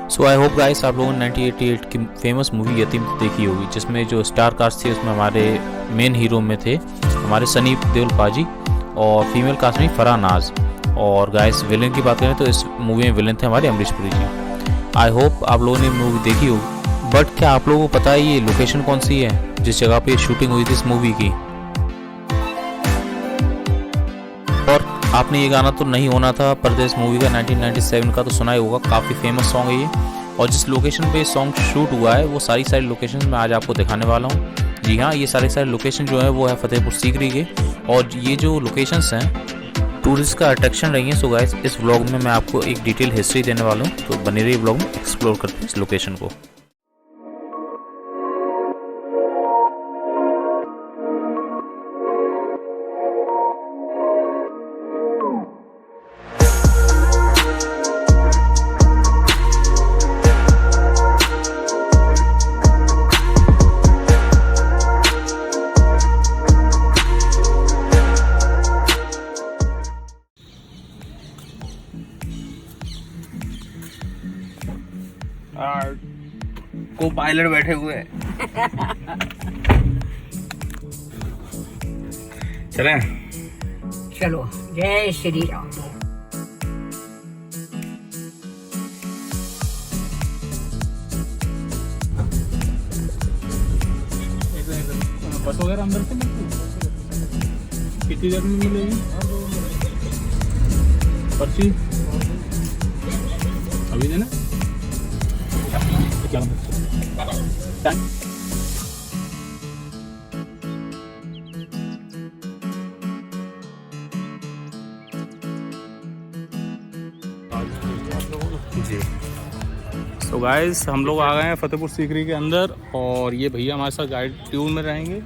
So I hope guys आप लोगों ने 1988 की फेमस मूवी यतीम देखी होगी, जिसमें जो स्टार कास्ट थी उसमें हमारे मेन हीरो में थे हमारे सनी देओल पाजी और फीमेल कास्ट में फराह नाज। और गाइस विलेन की बात करें तो इस मूवी में विलेन थे हमारे अमरीश पुरी जी। आई होप आप लोगों ने मूवी देखी होगी। बट क्या आप लोगों को पता है ये लोकेशन कौन सी है जिस जगह पे शूटिंग हुई थी इस मूवी की? और आपने ये गाना तो नहीं होना था परदेस मूवी का 1997 का तो सुना ही होगा, काफ़ी फेमस सॉन्ग है ये। और जिस लोकेशन पे सॉन्ग शूट हुआ है वो सारी लोकेशन मैं आज आपको दिखाने वाला हूँ। जी हाँ, ये सारे लोकेशन जो है वो है फतेहपुर सीकरी के। और ये जो लोकेशंस हैं टूरिस्ट का अट्रैक्शन रही हैं। सो गाइस इस व्लॉग में मैं आपको एक डिटेल हिस्ट्री देने वाला हूँ, तो बने रहिए व्लॉग में, एक्सप्लोर करते हैं इस लोकेशन को। को पायलट बैठे हुए हैं। चले चलो, जय श्री राम। बस वगैरह अंदर से कितनी देर में मिलेगी पर्ची? अभी देना जी। तो गाइस हम लोग आ गए हैं फतेहपुर सीकरी के अंदर और ये भैया हमारे साथ गाइड टूर में रहेंगे।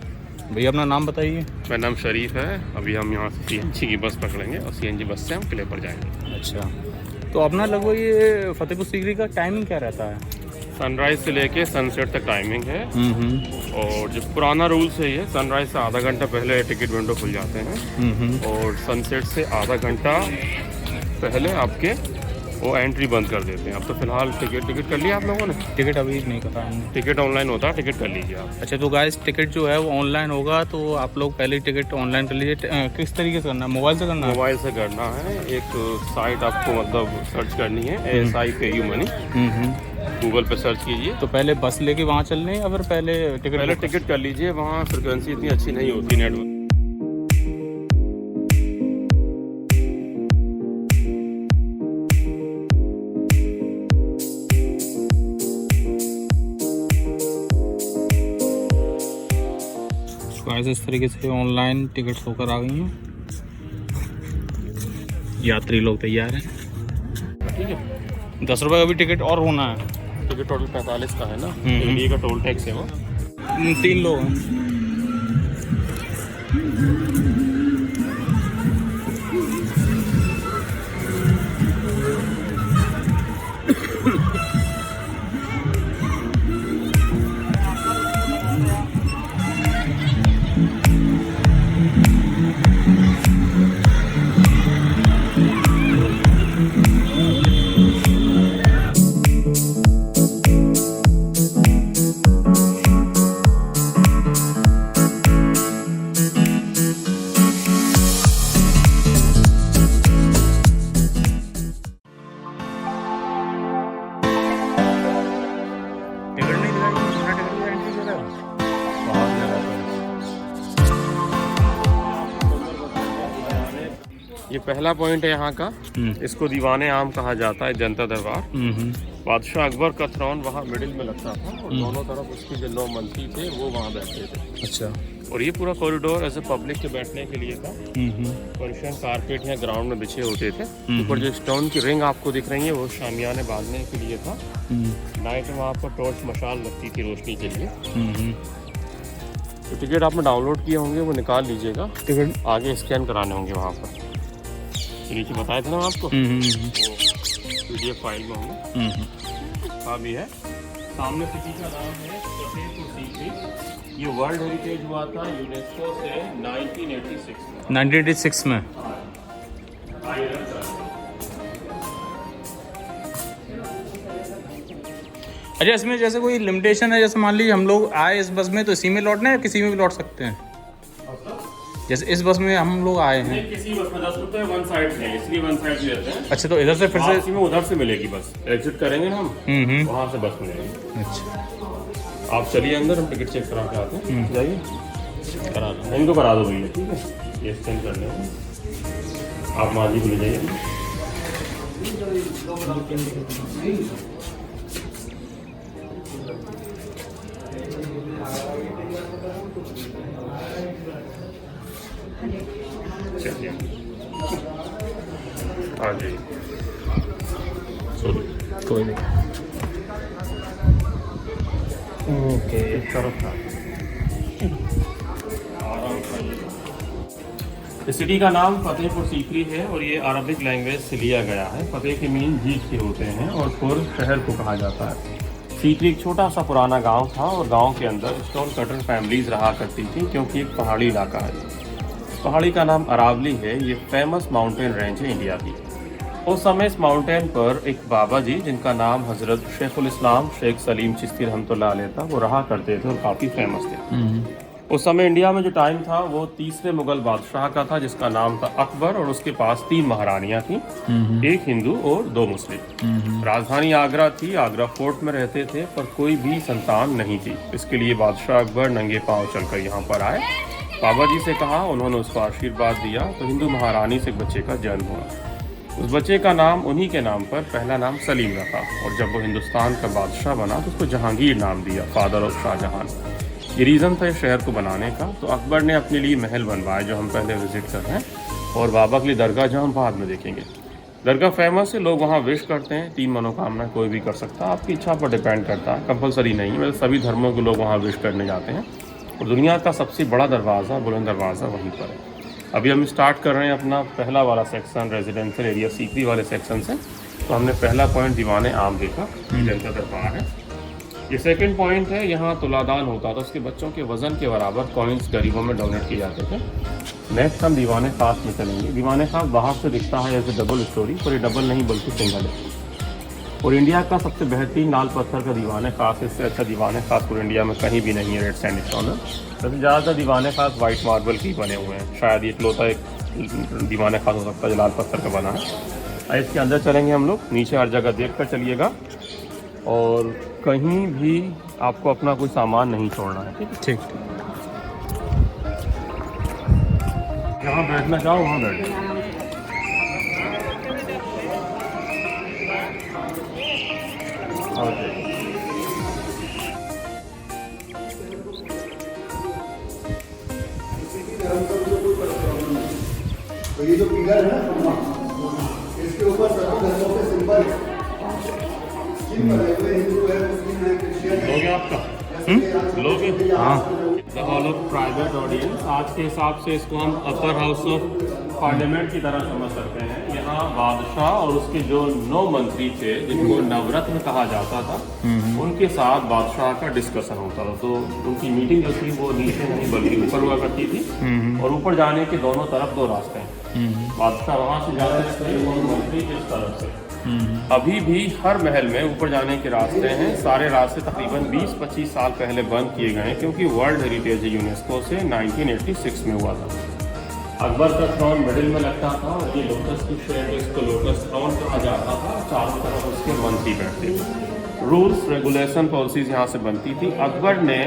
भैया अपना नाम बताइए। मेरा नाम शरीफ है। अभी हम यहाँ से CNG की बस पकड़ेंगे और CNG बस से हम किले पर जाएंगे। अच्छा, तो अपना लगभग ये फतेहपुर सीकरी का टाइमिंग क्या रहता है? सनराइज से लेके सनसेट तक टाइमिंग है। और जो पुराना रूल्स है ये सनराइज से आधा घंटा पहले टिकट विंडो खुल जाते हैं और सनसेट से आधा घंटा पहले आपके वो एंट्री बंद कर देते हैं। अब तो फिलहाल टिकट कर लिया आप लोगों ने? टिकट अभी नहीं पता हमने। टिकट ऑनलाइन होता है, टिकट कर लीजिए आप। अच्छा, तो गाइस टिकट जो है वो ऑनलाइन होगा, तो आप लोग पहले टिकट ऑनलाइन कर लीजिए। किस तरीके से करना है? मोबाइल से करना है? मोबाइल से करना है। एक साइट आपको मतलब सर्च करनी है ASI PayU Money, गूगल पे सर्च कीजिए। तो पहले बस लेके वहाँ चलने या फिर पहले टिकट कर लीजिए। वहाँ फ्रिक्वेंसी इतनी अच्छी नहीं होती नेटवर्क। इस तरीके से ऑनलाइन टिकट्स होकर आ गई हैं। यात्री लोग तैयार हैं। ठीक है, 10 रुपये का भी टिकट और होना है। टिकट टोटल 45 का है ना, इंडिया का टोल टैक्स है वो। 3 लोग हैं। ये पहला पॉइंट है यहाँ का। इसको दीवाने आम कहा जाता है, जनता दरबार। बादशाह अकबर का थ्रोन वहाँ मिडिल में लगता था और दोनों तरफ उसके जो 9 मंत्री थे वो वहाँ बैठते थे। अच्छा, और ये पूरा कॉरिडोर ऐसे पब्लिक के बैठने के लिए था। पर्शियन कारपेट यहाँ ग्राउंड में बिछे होते थे। ऊपर जो स्टोन की रिंग आपको दिख रही है वो शामियाने बांधने के लिए था। नाइट में वहाँ पर टॉर्च मशाल लगती थी रोशनी के लिए। तो टिकट आपने डाउनलोड किए होंगे वो निकाल लीजिएगा। टिकट आगे स्कैन कराने होंगे वहाँ पर। नीचे बताया था ना आपको, PDF फाइल में होंगे। भी है सामने सिटी का नाम है फतेहपुर सीकरी। ये वर्ल्ड हेरिटेज हुआ था यूनेस्को से 1986 में। अच्छा, इसमें जैसे कोई लिमिटेशन है, जैसे मान लीजिए हम लोग आए इस बस में तो इसी में लौटना है या किसी में भी लौट सकते हैं? जैसे इस बस में हम लोग आए हैं, किसी बस में 10 रुपये वन साइड से, इसलिए वन साइड लेते हैं। अच्छा, तो इधर से फिर से वापसी में उधर से मिलेगी बस, एग्जिट करेंगे ना हम, वहाँ से बस मिलेगी। अच्छा, आप चलिए अंदर, हम टिकट चेक करा के आते हैं। जाइए करा दो, इनको करा दो भैया, ठीक है, ये स्कैन कर लेंगे। आप माजी को ले जाइए। चलिए हाँ जी, कोई नहीं, ओके, एक तरफ था। इस सिटी का नाम फतेहपुर सीकरी है और ये अरबिक लैंग्वेज से लिया गया है। फतेह के मीन जीत के होते हैं और पुर शहर को कहा जाता है। सीकरी एक छोटा सा पुराना गांव था और गांव के अंदर स्टोन कटर फैमिलीज रहा करती थी, क्योंकि एक पहाड़ी इलाका है। पहाड़ी का नाम अरावली है। ये फेमस माउंटेन रेंज है इंडिया की। उस समय इस माउंटेन पर एक बाबा जी, जिनका नाम हजरत शेखुल इस्लाम शेख सलीम चिश्ती रहमतुल्लाह अलैह था, वो रहा करते थे और काफ़ी फेमस थे। उस समय इंडिया में जो टाइम था वो तीसरे मुगल बादशाह का था, जिसका नाम था अकबर, और उसके पास 3 महारानियां थी, एक हिंदू और 2 मुस्लिम। राजधानी आगरा थी। आगरा फोर्ट में रहते थे, पर कोई भी संतान नहीं थी। इसके लिए बादशाह अकबर नंगे पांव चलकर यहाँ पर आए। बाबा जी से कहा, उन्होंने उसको आशीर्वाद दिया, तो हिंदू महारानी से एक बच्चे का जन्म हुआ। उस बच्चे का नाम उन्हीं के नाम पर पहला नाम सलीम रखा, और जब वो हिंदुस्तान का बादशाह बना तो उसको जहांगीर नाम दिया, फादर ऑफ शाहजहां। ये रीज़न था इस शहर को बनाने का। तो अकबर ने अपने लिए महल बनवाए, जो हम पहले विजिट कर रहे हैं, और बाबा के लिए दरगाह, जो हम बाद में देखेंगे। दरगाह फेमस है, लोग वहाँ विश करते हैं। 3 मनोकामना कोई भी कर सकता है, आपकी इच्छा पर डिपेंड करता है, कंपलसरी नहीं है। मतलब सभी धर्मों के लोग वहाँ विश करने जाते हैं। और दुनिया का सबसे बड़ा दरवाज़ा, बुलंद दरवाज़ा, वहीं पर है। अभी हम स्टार्ट कर रहे हैं अपना पहला वाला सेक्शन, रेजिडेंशियल एरिया सीकरी वाले सेक्शन से। तो हमने पहला पॉइंट दीवाने आम देखा, जनता दरबार है। ये सेकंड पॉइंट है, यहाँ तुलादान होता था, उसके बच्चों के वजन के बराबर कॉइन्स गरीबों में डोनेट किए जाते थे। नेक्स्ट हम दीवाने खास में चलेंगे। दीवाने खास बाहर से दिखता है एज ए डबल स्टोरी, पर ये डबल नहीं बल्कि सिंगल है, और इंडिया का सबसे बेहतरीन लाल पत्थर का दीवाने खास। इससे अच्छा दीवाने खास पूरे इंडिया में कहीं भी नहीं है रेड सैंडस्टोन में। वैसे ज़्यादातर दीवाने खास वाइट मार्बल की बने हुए हैं, शायद ये इकलौता एक दीवाने खास हो सकता है जो लाल पत्थर का बना है। इसके अंदर चलेंगे हम लोग, नीचे हर जगह देख कर चलिएगा, और कहीं भी आपको अपना कोई सामान नहीं छोड़ना है, ठीक है? ठीक। जहाँ बैठना चाहो वहाँ बैठो। तो ये जो पिलर है ना, इसके ऊपर सभी धर्मों के सिंबल है। हिंदू है, मुस्लिम है, क्रिश्चियन है। लोगे आपका लोगे? हाँ। The hall of private audience, आज के हिसाब से इसको हम अपर हाउस ऑफ पार्लियामेंट की तरह समझ सकते हैं। यहाँ बादशाह और उसके जो 9 मंत्री थे, जिनको नवरत्न कहा जाता था, उनके साथ बादशाह का डिस्कशन होता था। तो उनकी मीटिंग जो थी वो नीचे नहीं बल्कि ऊपर हुआ करती थी, और ऊपर जाने के दोनों तरफ 2 रास्ते हैं। बादशाह वहाँ से जाते थे और मंत्री इस तरफ से। अभी भी हर महल में ऊपर जाने के रास्ते हैं। सारे रास्ते तकरीबन 20-25 साल पहले बंद किए गए हैं, क्योंकि वर्ल्ड हेरिटेज यूनेस्को से 1986 में हुआ था। अकबर का थ्रोन मिडिल में लगता था, और ये लोटस की शेप, इसको लोटस थ्रोन कहा जाता था। चारों तरफ उसके मंत्री बैठते थे। रूल्स, रेगुलेशन, पॉलिसीज यहाँ से बनती थी। अकबर ने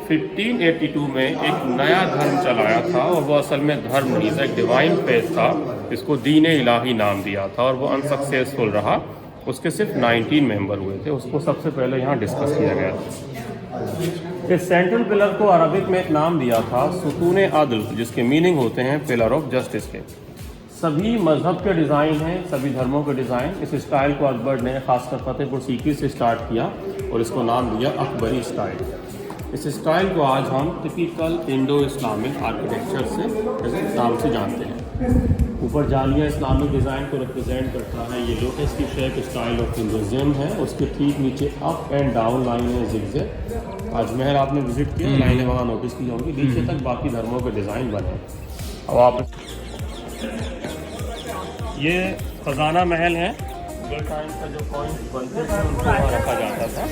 1582 में एक नया धर्म चलाया था, और वो असल में धर्म नहीं था, एक डिवाइन फेथ था। इसको दीन इलाही नाम दिया था, और वो अनसक्सेसफुल रहा। उसके सिर्फ 19 मेंबर हुए थे। उसको सबसे पहले यहाँ डिस्कस किया गया था। इस सेंट्रल पिलर को अरबिक में एक नाम दिया था सुतून अदल, जिसके मीनिंग होते हैं पिलर ऑफ जस्टिस के। सभी मजहब के डिज़ाइन हैं, सभी धर्मों के डिज़ाइन। इस स्टाइल को अकबर ने खासकर फतेहपुर सीकरी से स्टार्ट किया, और इसको नाम दिया अकबरी स्टाइल। इस स्टाइल को आज हम टिपिकल इंडो इस्लामिक आर्किटेक्चर से नाम से जानते हैं। ऊपर जालिया इस्लामिक डिज़ाइन को रिप्रेजेंट करता है। ये लोटस की शेप स्टाइल ऑफ हिंदुइज्म है। उसके ठीक नीचे अप एंड डाउन लाइन है, जिगजैग। ताजमहल आपने विजिट किया, लाइनें वहाँ नोटिस की होंगी। नीचे तक बाकी धर्मों के डिज़ाइन बने। अब आप ये खजाना महल है, मुगल टाइम का जो कॉइन्स बनते थे उनको वहाँ रखा जाता था।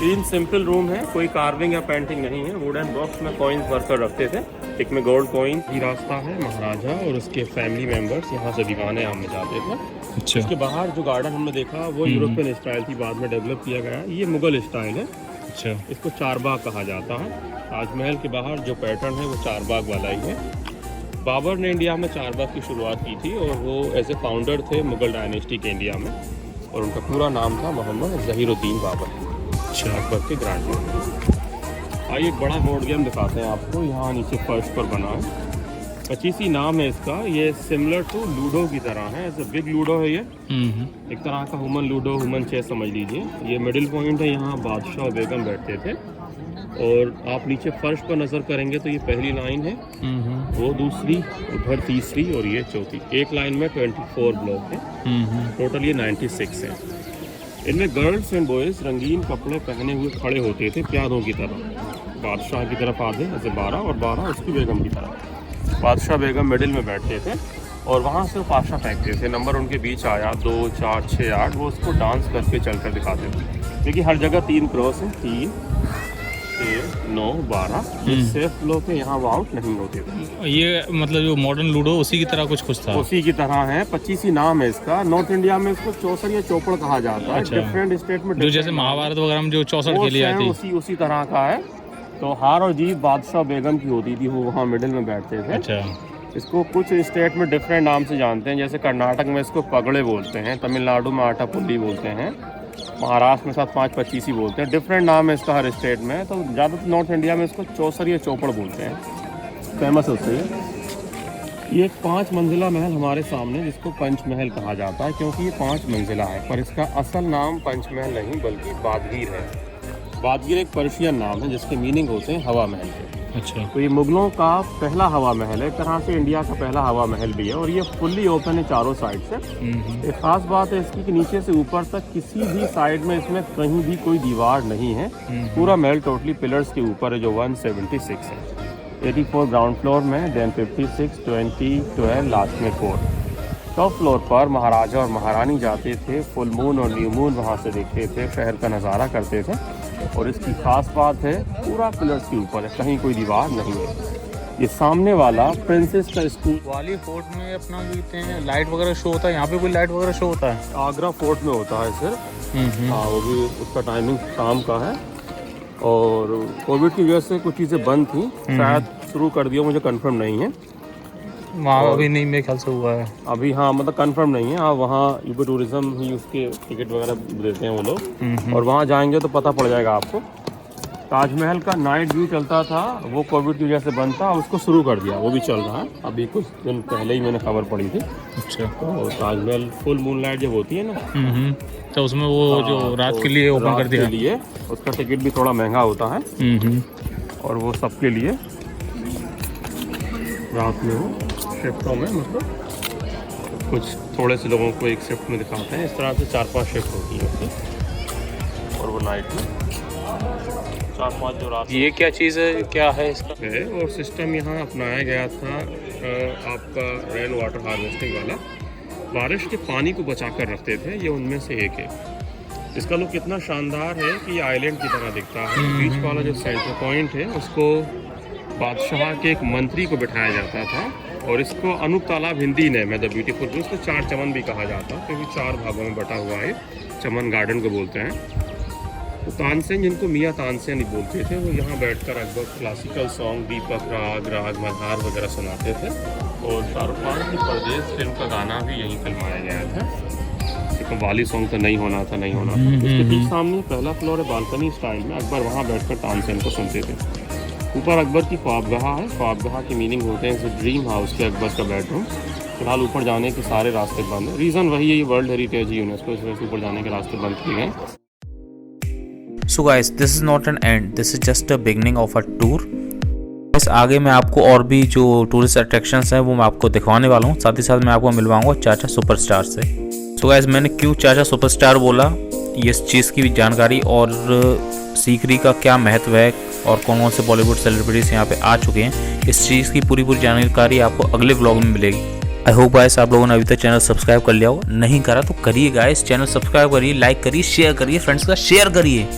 3 सिंपल रूम है, कोई कार्विंग या पेंटिंग नहीं है। वुडन बॉक्स में कॉइन्स भरकर रखते थे। एक में गोल्ड कॉइन की रास्ता है, महाराजा और उसके फैमिली मेंबर्स यहाँ से दीवाने आम में जाते थे। अच्छा। इसके बाहर जो गार्डन हमने देखा वो यूरोपियन स्टाइल थी, बाद में डेवलप किया गया। ये मुगल स्टाइल है। अच्छा। इसको चारबाग कहा जाता है। ताजमहल के बाहर जो पैटर्न है वो चारबाग वाला ही है। बाबर ने इंडिया में चारबाग की शुरुआत की थी और वो एज ए फाउंडर थे मुगल डायनेस्टी के इंडिया में, और उनका पूरा नाम था मोहम्मद ज़हीरुद्दीन बाबर। अच्छा। अकबर के ग्रैंड। आइए एक बड़ा बोर्ड गेम दिखाते हैं आपको। यहाँ नीचे फर्श पर बना है, 25 नाम है इसका। ये सिमिलर टू लूडो की तरह है, एज ए बिग लूडो है ये। एक तरह का हुमन लूडो, हुमन चेस समझ लीजिए। ये मिडिल पॉइंट है, यहाँ बादशाह और बेगम बैठते थे। और आप नीचे फर्श पर नज़र करेंगे तो ये पहली लाइन है, वो दूसरी, उधर तीसरी और ये चौथी। एक लाइन में 24 ब्लॉक है। टोटल ये 96 है। इनमें गर्ल्स एंड बॉयज़ रंगीन कपड़े पहने हुए खड़े होते थे प्यादों की तरह। बादशाह की तरफ आधे, जैसे 12 और 12 उसकी बेगम की तरफ। बादशाह बेगम मिडिल में बैठते थे और वहाँ से वो पाशा फेंकते थे। नंबर उनके बीच आया 2, 4, 6, 8, वो उसको डांस करके चल कर दिखाते थे। देखिए हर जगह 3 क्रॉस है, 3, 6, 9, 12। सेफ लोग के यहाँ वो आउट नहीं होते थे। ये मतलब जो मॉडर्न लूडो उसी की तरह कुछ था। उसी की तरह है। 25 नाम है इसका। नॉर्थ इंडिया में इसको चौसर या चौपड़ कहा जाता है। अच्छा। डिफरेंट स्टेट में जो जैसे महाभारत वगैरह में जो 64 के लिए आती, उसी तरह का है। तो हार और जीत बादशाह बेगम की होती थी, वो वहाँ मिडिल में बैठते थे। अच्छा। इसको कुछ स्टेट में डिफरेंट नाम से जानते हैं, जैसे कर्नाटक में इसको पगड़े बोलते हैं, तमिलनाडु में आटा पुल्ली बोलते हैं, महाराष्ट्र में 7-5-25 बोलते हैं। डिफरेंट नाम है इसका हर स्टेट में। तो ज़्यादातर नॉर्थ इंडिया में इसको चौसर या चौपड़ बोलते हैं। फेमस उससे ये एक 5 मंजिला महल हमारे सामने, जिसको पंचमहल कहा जाता है क्योंकि ये 5 मंजिला है। पर इसका असल नाम पंचमहल नहीं बल्कि बादगीर है। बादगीर एक पर्शियन नाम है जिसके मीनिंग होते हैं हवा महल के। अच्छा। तो ये मुगलों का पहला हवा महल है, एक तरह से इंडिया का पहला हवा महल भी है। और ये फुल्ली ओपन है चारों साइड से। एक खास बात है इसकी कि नीचे से ऊपर तक किसी भी साइड में इसमें कहीं भी कोई दीवार नहीं है। पूरा महल टोटली पिलर्स के ऊपर है, जो 176 है। 84 ग्राउंड फ्लोर में, देन 56, 20, 12, लास्ट में 4। टॉप फ्लोर पर महाराजा और महारानी जाते थे। फुल मून और न्यू मून वहाँ से देखते थे, शहर का नज़ारा करते थे। और इसकी खास बात है पूरा पिलर्स के ऊपर है, कहीं कोई दीवार नहीं है। ये सामने वाला प्रिंसेस का स्कूल। ग्वालियर फोर्ट में अपना कहते हैं लाइट वगैरह शो होता है, यहाँ पे कोई लाइट वगैरह शो होता है? आगरा फोर्ट में होता है सिर्फ। हाँ, वो भी उसका टाइमिंग शाम का है। और कोविड की वजह से कुछ चीज़ें बंद थी, शायद शुरू कर दिया, मुझे कंफर्म नहीं है। वहाँ अभी नहीं, मेरे ख्याल से हुआ है अभी। हाँ, मतलब कंफर्म नहीं है। हाँ, वहाँ यूपी टूरिज्म ही उसके टिकट वगैरह देते हैं वो लोग, और वहाँ जाएंगे तो पता पड़ जाएगा आपको। ताजमहल का नाइट व्यू चलता था, वो कोविड की वजह से बंद था, उसको शुरू कर दिया, वो भी चल रहा है। अभी कुछ दिन पहले ही मैंने खबर पड़ी थी। अच्छा। तो ताजमहल फुल मूनलाइट जब होती है ना, तो उसमें वो जो रात के लिए ओपन कर दिया के लिए, उसका टिकट भी थोड़ा महंगा होता है। और वो सबके लिए रात में हो शिफ्टों में, मतलब कुछ थोड़े से लोगों को एक शिफ्ट में दिखाते हैं। इस तरह से 4-5 शिफ्ट होती है उसकी। और वो नाइट में 4-5 जो रात। ये क्या चीज़ है, क्या है इसका? है और सिस्टम यहाँ अपनाया गया था आपका रेन वाटर हार्वेस्टिंग वाला। बारिश के पानी को बचा कर रखते थे, ये उनमें से एक है। इसका लुक इतना शानदार है कि ये आइलैंड की तरह दिखता है। बीच वाला जो सेंटर पॉइंट है उसको बादशाह के एक मंत्री को बिठाया जाता था। और इसको अनूप तालाब हिंदी नेम है, द ब्यूटीफुल, इसको 4 चमन भी कहा जाता है क्योंकि 4 भागों में बटा हुआ है। चमन गार्डन को बोलते हैं। तो तानसेन, जिनको मियाँ तानसेन बोलते थे, वो यहाँ बैठकर अकबर क्लासिकल सॉन्ग, दीपक राग, राग मल्हार वगैरह सुनाते थे। और शाहरुख खान की परदेश फिल्म का गाना भी यहीं फिल्माया गया था। एक वाली सॉन्ग तो नहीं होना था, नहीं होना था। इसके ठीक सामने पहला फ्लोर है बालकनी स्टाइल में। अकबर वहाँ बैठकर तानसेन को सुनते थे। ऊपर अकबर की ख्वाबगाह है। ख्वाबगाह के मीनिंग होते हैं ड्रीम हाउस के अकबर का बेडरूम। फिलहाल ऊपर जाने के सारे रास्ते बंद हैं। रीज़न वही है, ये वर्ल्ड हेरिटेज है, यूनेस्को, इस वजह से ऊपर जाने के रास्ते बंद किए गए। So guys, this is not an end. This is just a beginning of a tour. बस आगे मैं आपको और भी जो टूरिस्ट अट्रैक्शंस हैं वो मैं आपको दिखवाने वाला हूँ। साथ ही साथ मैं आपको मिलवाऊंगा चाचा सुपरस्टार से। So guys, मैंने क्यों चाचा सुपरस्टार बोला, ये इस चीज़ की भी जानकारी और सीकरी का क्या महत्व है और कौन कौन से बॉलीवुड सेलिब्रिटीज़ यहाँ पे आ चुके हैं, इस चीज़ की पूरी जानकारी आपको अगले व्लॉग में मिलेगी। आई होप गाइस आप लोगों ने अभी तक चैनल सब्सक्राइब कर लिया हो, नहीं करा तो करिए गाइस, चैनल सब्सक्राइब करिए, लाइक करिए, शेयर करिए, फ्रेंड्स का शेयर करिए।